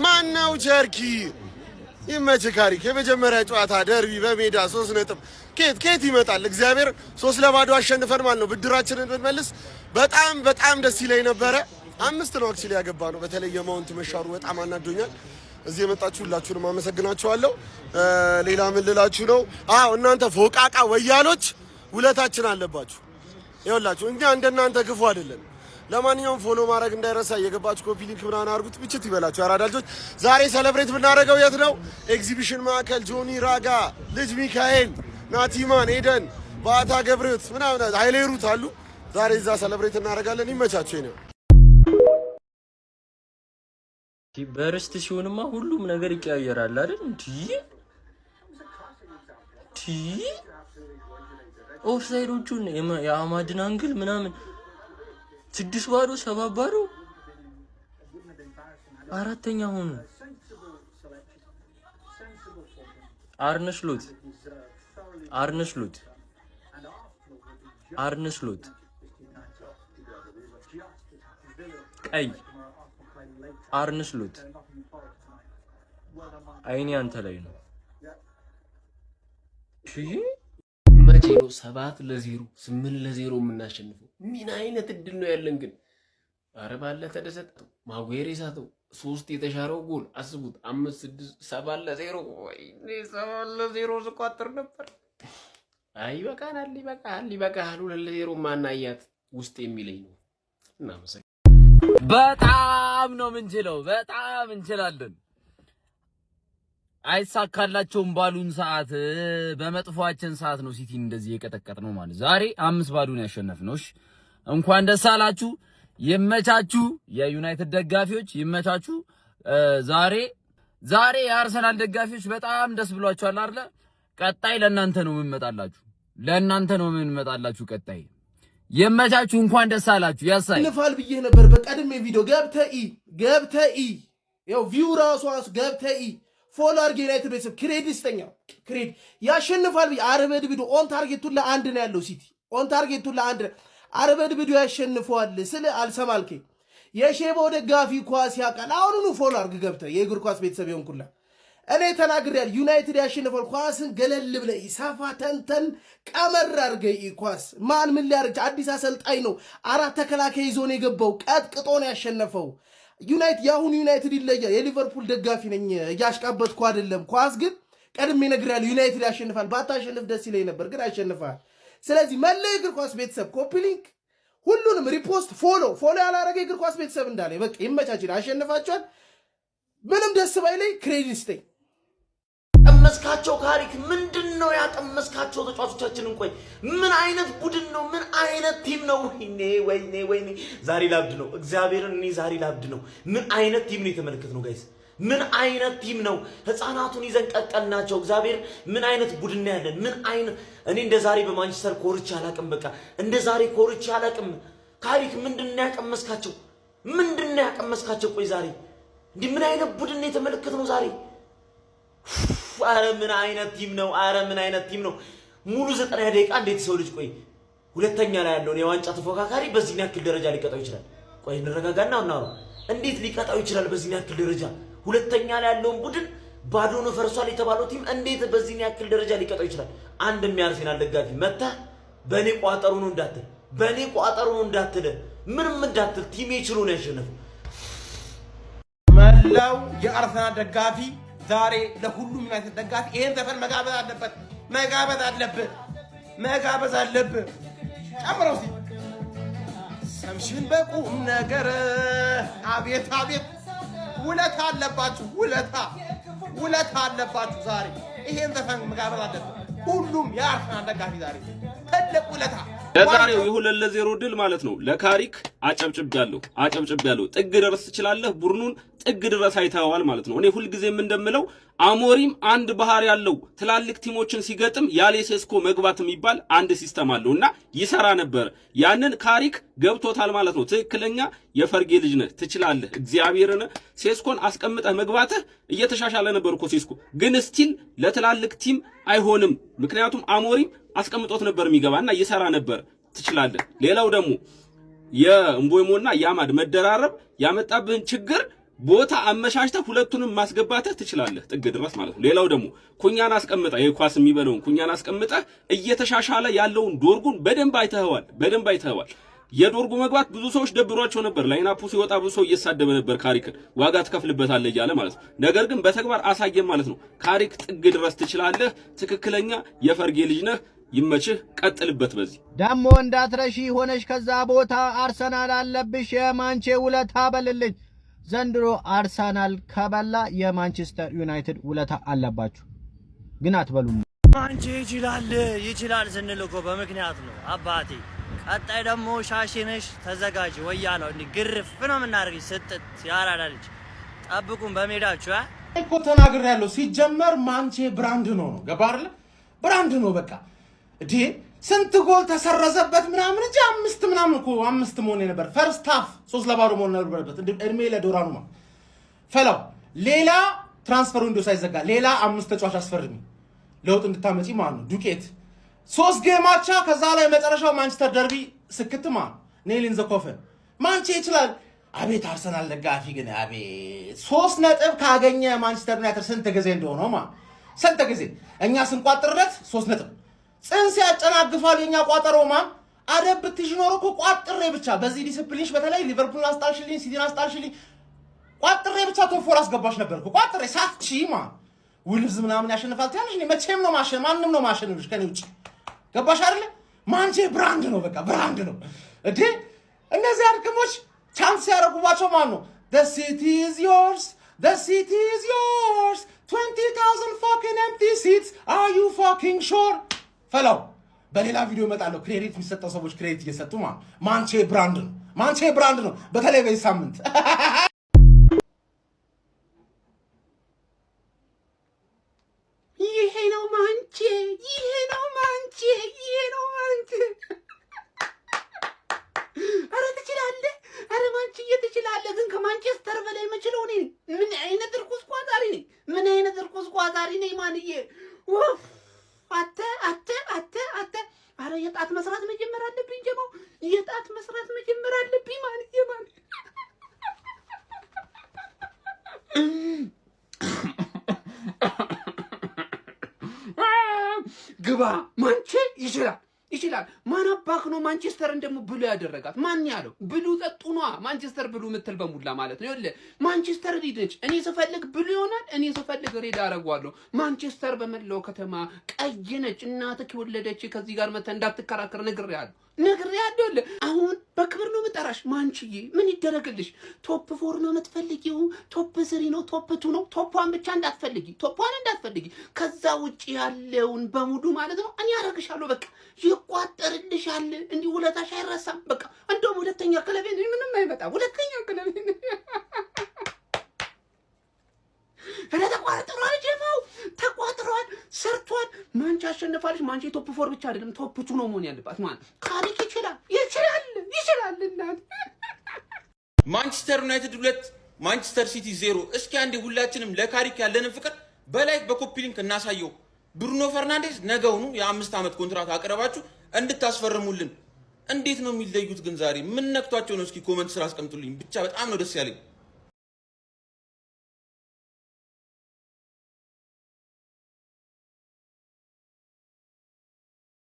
ማነው ቸርኪ ይመችካሪ ከመጀመሪያ ጨዋታ ደርቢ በሜዳ 3 ነጥብ ኬት ይመጣል እግዚአብሔር 3-2 አሸንፈን ማለት ነው ብድራችንን ብንመልስ በጣም ደስ ይለኝ ነበረ 5 ነው አክቹሊ ያገባ ነው በተለይ የማውንት መሻሩ በጣም አናዶኛል እዚህ የመጣችሁ ሁላችሁንም አመሰግናችኋለሁ ሌላ ምን ልላችሁ ነው እናንተ ፎቃቃ ወያሎች ውለታችን አለባችሁ ይኸውላችሁ እኛ እንደናንተ ክፉ አይደለም ለማንኛውም ፎሎ ማድረግ እንዳይረሳ የገባችሁ ኮፒ ሊንክ ምናምን አድርጉት ብቻት ይበላችሁ አራዳልጆች ዛሬ ሴሌብሬት ብናደርገው የት ነው ኤግዚቢሽን ማዕከል ጆኒ ራጋ ልጅ ሚካኤል ናቲማን ኤደን ባታ ገብረት ምናምን ሃይሌሩት አሉ ዛሬ እዛ ሴሌብሬት እናደርጋለን ይመቻችሁ ነው በርስት ሲሆንማ ሁሉም ነገር ይቀያየራል አይደል እንዴ ኦፍሳይዶቹን የአማድን አንግል ምናምን 6-7 7-7 አራተኛ ሆኑ አርነስሎት ቀይ አርነስሎት አይኔ አንተ ላይ ነው መቼ ነው 7-0 8-0 የምናሸንፈው ምን አይነት እድል ነው ያለን ግን አረ ባለ ተደሰተ ማጉሬሳቶ 3 የተሻረው ጎል አስቡት 5-6 7-0 ወይ 7-0 ስቋጥር ነበር አይ በቃናል ይበቃል 2-0 ማናያት ውስጥ የሚለኝ ነው እና መሰለኝ በጣም ነው ምንችለው በጣም እንችላለን አይሳካላቸውም ባሉን ሰዓት በመጥፎአችን ሰዓት ነው ሲቲ እንደዚህ የቀጠቀጥ ነው ማለት ዛሬ 5-0 ያሸነፍነው እሺ እንኳን ደስ አላችሁ ይመቻችሁ የዩናይትድ ደጋፊዎች ይመቻችሁ ዛሬ የአርሰናል ደጋፊዎች በጣም ደስ ብሏችኋል አይደል ቀጣይ ለእናንተ ነው የምንመጣላችሁ ቀጣይ ይመቻችሁ እንኳን ደስ አላችሁ ያሳይ ንፋል ብዬ ነበር በቀደም ቪዲዮ ገብተኢ ያው ቪው ራሷስ ገብተኢ ፎሎ አርጌ ዩናይትድ ቤተሰብ ክሬዲት ስተኛው ክሬዲት ያሸንፋል ብዬ አረበድ ቪዲዮ ኦን ታርጌቱን ለአንድ ነው ያለው ሲቲ ኦን ታርጌቱን ለአንድ አረበድ ቪዲዮ ያሸንፋል ስለ አልሰማልከኝ የሼባው ደጋፊ ኳስ ያቃል አሁኑኑ ፎሎ አርግ ገብተ የእግር ኳስ ቤተሰብ ይሆንኩላ እኔ ተናግሬያል ዩናይትድ ያሸንፋል ኳስን ገለል ብለ ይሳፋ ተንተን ቀመር አርገይ ኳስ ማን ምን ሊያርጅ አዲስ አሰልጣኝ ነው አራት ተከላካይ ይዞ ነው የገባው ቀጥቅጦ ነው ያሸነፈው ዩናይትድ ይለያል የሊቨርፑል ደጋፊ ነኝ ያሽቃበትኩ አይደለም ኳስ ግን ቀድሜ ነግሬያል ዩናይትድ ያሸንፋል ባታሸንፍ ደስ ይለኝ ነበር ግን ያሸንፋል ስለዚህ መለይ እግር ኳስ ቤተሰብ ኮፒ ሊንክ ሁሉንም ሪፖስት ፎሎ ያላረገ እግር ኳስ ቤተሰብ እንዳለ በቃ ይመቻችሁ አሸንፋችኋል ምንም ደስ ባይለኝ ክሬዲት ስተኝ መስካቸው ካሪክ ምንድነው ያቀመስካቸው ተጫዋቾቻችንን ቆይ ምን አይነት ቡድን ነው ምን አይነት ቲም ነው ወይኔ ዛሬ ላብድ ነው እግዚአብሔርን እኔ ዛሬ ላብድ ነው ምን አይነት ቲም ነው የተመለከትነው ጋይስ ምን አይነት ቲም ነው ህፃናቱን ይዘን ቀቀልናቸው እግዚአብሔር ምን አይነት ቡድን ነው ያለን ምን አይነት እኔ እንደ ዛሬ በማንቸስተር ኮርቻ አላቅም በቃ እንደ ዛሬ ኮርቻ አላቅም ካሪክ ምንድነው ያቀመስካቸው ቆይ ዛሬ እንዴ ምን አይነት ቡድን ነው የተመለከትነው ዛሬ አረ ምን አይነት ቲም ነው ሙሉ 90 ደቂቃ እንዴት ሰው ልጅ ቆይ ሁለተኛ ላይ ያለው የዋንጫ ተፎካካሪ በዚህ ያክል ደረጃ ሊቀጣው ይችላል ቆይ እንረጋጋና እናውራ እንዴት ሊቀጣው ይችላል በዚህ ያክል ደረጃ ሁለተኛ ላይ ያለው ቡድን ባዶ ነው ፈርሷል የተባለው ቲም እንዴት በዚህ ያክል ደረጃ ሊቀጣው ይችላል አንድ የሚያርሰናል ደጋፊ መጣ በኔ ቋጠሩ ነው እንዳትል ምንም እንዳትል ቲም ይችሉ ነው ያሸነፈው መላው የአርሰናል ደጋፊ ዛሬ ለሁሉም ዩናይትድ ደጋፊ ይሄን ዘፈን መጋበዝ አለበት ጨምረው ሰምሽን በቁም ነገር አቤት ውለታ አለባችሁ ዛሬ ይሄን ዘፈን መጋበዝ አለበት ሁሉም የአርሰናል ደጋፊ ዛሬ ትልቅ ውለታ ለዛሬው የ2-0 ድል ማለት ነው ለካሪክ አጨብጭቤያለሁ። ጥግ ድረስ ትችላለህ። ቡድኑን ጥግ ድረስ አይተዋል ማለት ነው። እኔ ሁልጊዜም እንደምለው አሞሪም አንድ ባህር ያለው ትላልቅ ቲሞችን ሲገጥም ያለ ሴስኮ መግባት የሚባል አንድ ሲስተም አለውና ይሰራ ነበር። ያንን ካሪክ ገብቶታል ማለት ነው። ትክክለኛ የፈርጌ ልጅ ነህ፣ ትችላለህ። እግዚአብሔርን ሴስኮን አስቀምጠህ መግባትህ እየተሻሻለ ነበር እኮ ሴስኮ፣ ግን ስቲል ለትላልቅ ቲም አይሆንም። ምክንያቱም አሞሪም አስቀምጦት ነበር የሚገባና ይሰራ ነበር። ትችላለህ። ሌላው ደግሞ የእምቦይሞና ያማድ መደራረብ ያመጣብህን ችግር ቦታ አመሻሽተህ ሁለቱንም ማስገባትህ ትችላለህ ጥግ ድረስ ማለት ነው። ሌላው ደግሞ ኩኛን አስቀምጠህ የኳስ የሚበለውን ኩኛን አስቀምጠህ እየተሻሻለ ያለውን ዶርጉን በደንብ አይተኸዋል። የዶርጉ መግባት ብዙ ሰዎች ደብሯቸው ነበር። ላይናፑ ሲወጣ ብዙ ሰው እየሳደበ ነበር ካሪክን ዋጋ ትከፍልበታለህ እያለ ማለት ነው። ነገር ግን በተግባር አሳየን ማለት ነው። ካሪክ ጥግ ድረስ ትችላለህ። ትክክለኛ የፈርጌ ልጅ ነህ። ይመችህ፣ ቀጥልበት። በዚህ ደሞ እንዳትረሺ ሆነሽ ከዛ ቦታ አርሰናል አለብሽ የማንቼ ውለታ በልልኝ። ዘንድሮ አርሰናል ከበላ የማንቸስተር ዩናይትድ ውለታ አለባችሁ፣ ግን አትበሉም። ማንቼ ይችላል ስንል እኮ በምክንያት ነው አባቴ። ቀጣይ ደግሞ ሻሽንሽ ተዘጋጅ ወያ ነው እንዴ ግርፍ ነው የምናደርግሽ። ስትት ያራዳልች ጠብቁን በሜዳችሁ እኮ ተናግሬያለሁ። ሲጀመር ማንቼ ብራንድ ነው ገባ አይደል? ብራንድ ነው በቃ እዴ ስንት ጎል ተሰረዘበት ምናምን እንጂ አምስት መሆን ነበር። ፈርስት ሃፍ 3-0 መሆን ነበርበት። እድሜ ለዶራኑማ ፈላው ሌላ ትራንስፈር ዊንዶው ሳይዘጋ ሌላ 5 ተጫዋች አስፈርሚ ለውጥ እንድታመጪ ማለት ነው። ዱቄት 3 ጌማቻ ከዛ ላይ መጨረሻው ማንቸስተር ደርቢ ስክትማ ኔሊን ዘኮፈን ማንቼ ይችላል። አቤት አርሰናል ደጋፊ ግን አቤት 3 ነጥብ ካገኘ ማንቸስተር ዩናይትድ ስንት ጊዜ እንደሆነው ስንት ጊዜ እኛ ስንቋጥርለት 3 ነጥብ ጽንስ ያጨናግፋል። የኛ ቋጠሮማ አደብ ብትሽ ኖሮ እኮ ቋጥሬ ብቻ በዚህ ዲሲፕሊንሽ በተለይ ሊቨርፑል አስጣልሽልኝ፣ ሲቲን አስጣልሽልኝ፣ ቋጥሬ ብቻ ቶፕ 4 አስገባሽ ነበርኩ። ቋጥሬ ሳትቺማ ውልብዝ ምናምን ያሸንፋል ትያለሽ። እኔ መቼም ነው ማንም ነው ማሸንፍሽ ከኔ ውጭ ገባሽ አይደል? ማንቼ ብራንድ ነው በቃ ብራንድ ነው እዴ። እነዚህ አድክሞች ቻንስ ያደረጉባቸው ማን ነው? the city is yours 20,000 fucking empty seats are you fucking sure? ፈላው በሌላ ቪዲዮ እመጣለሁ። ክሬዲት የሚሰጠው ሰዎች ክሬዲት እየሰጡ ማንቼ ብራንድ ነው በተለይ በዚህ ሳምንት ይሄ ነው ማንቼ አረ ትችላለህ፣ አረ ማንቼ ትችላለህ። ግን ከማንቸስተር በላይ የምችለው እኔ ምን አይነት እርኩስ ቋጣሪ ነኝ ማንዬ። አተ አረ የጣት መስራት መጀመር አለብኝ ጀማው፣ የጣት መስራት መጀመር አለብኝ ማንዬ። ግባ ማንቼ ይችላል። ማን አባክ ነው ማንቸስተርን ደግሞ ብሉ ያደረጋት? ማን ያለው? ብሉ ጠጡ ነዋ። ማንቸስተር ብሉ ምትል በሙላ ማለት ነው። ይኸውልህ ማንቸስተር ሬድ ነች። እኔ ስፈልግ ብሉ ይሆናል፣ እኔ ስፈልግ ሬድ አደርገዋለሁ። ማንቸስተር በመላው ከተማ ቀይ ነች። እናትህ የወለደች ከዚህ ጋር መተህ እንዳትከራከር ነግሬሃለሁ። አሁን በክብር ነው የምጠራሽ ማንችዬ። ምን ይደረግልሽ? ቶፕ 4 ነው የምትፈልጊው? ቶፕ 3 ነው? ቶፕ 2 ነው? ቶፕ 1 ብቻ እንዳትፈልጊ፣ ቶፕ 1 እንዳትፈልጊ። ከዛ ውጪ ያለውን በሙሉ ማለት ነው እኔ አደርግሻለሁ። በቃ ይቋጠርልሻል። እንዲህ ውለታሽ አይረሳም። በቃ እንደውም ሁለተኛ ክለቤ ምንም አይመጣም። ሁለተኛ ክለቤ ተቋጥሯል፣ ሰርቷል። ማንቼ አሸንፋለች። ማንቼ ቶፕ 4 ብቻ አይደለም ቶፕ 2 ነው መሆን ያለባት ማለት ካሪክ ይችላል። እናት ማንቸስተር ዩናይትድ 2 ማንቸስተር ሲቲ 0። እስኪ አንዴ ሁላችንም ለካሪክ ያለንን ፍቅር በላይክ በኮፒ ሊንክ እናሳየው። ብሩኖ ፈርናንዴዝ ነገውኑ የ5 ዓመት ኮንትራት አቅርባችሁ እንድታስፈርሙልን። እንዴት ነው የሚለዩት ግን ዛሬ ምን ነክቷቸው ነው? እስኪ ኮሜንት ስራ አስቀምጡልኝ። ብቻ በጣም ነው ደስ ያለኝ።